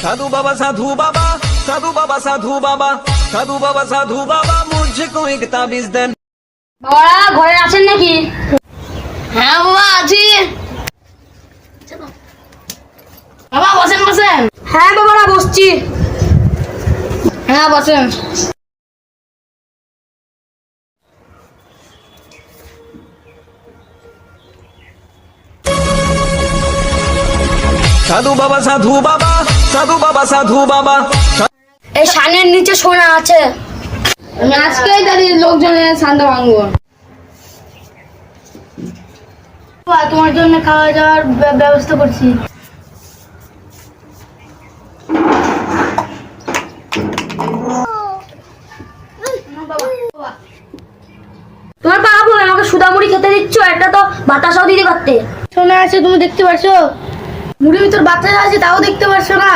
साधु बाबा साधु बाबा साधु बाबा साधु बाबा साधु बाबा साधु बाबा मुझको एक ताबीज देन। বাবারা ঘরে আছেন নাকি? হ্যাঁ বাবা আছি। বাবা বসেন বসেন। হ্যাঁ বাবারা বসছি। হ্যাঁ বসেন। साधु बाबा साधु बाबा साधु बाबा साधु बाबा। এই শানের নিচে সোনা আছে। আমি আজকেই দাঁড়িয়ে লোকজনের শান্তি ভাঙবো। বাবা তোমার জন্য খাওয়া যাওয়ার ব্যবস্থা করছি। তোমার বাবা বলে আমাকে সুদা মুড়ি খেতে দিচ্ছ, একটা তো বাতাসাও দিতে পারতে। সোনা আছে তুমি দেখতে পারছো? মুড়ির ভিতর বাচ্চা আছে তাও দেখতে পারছো না?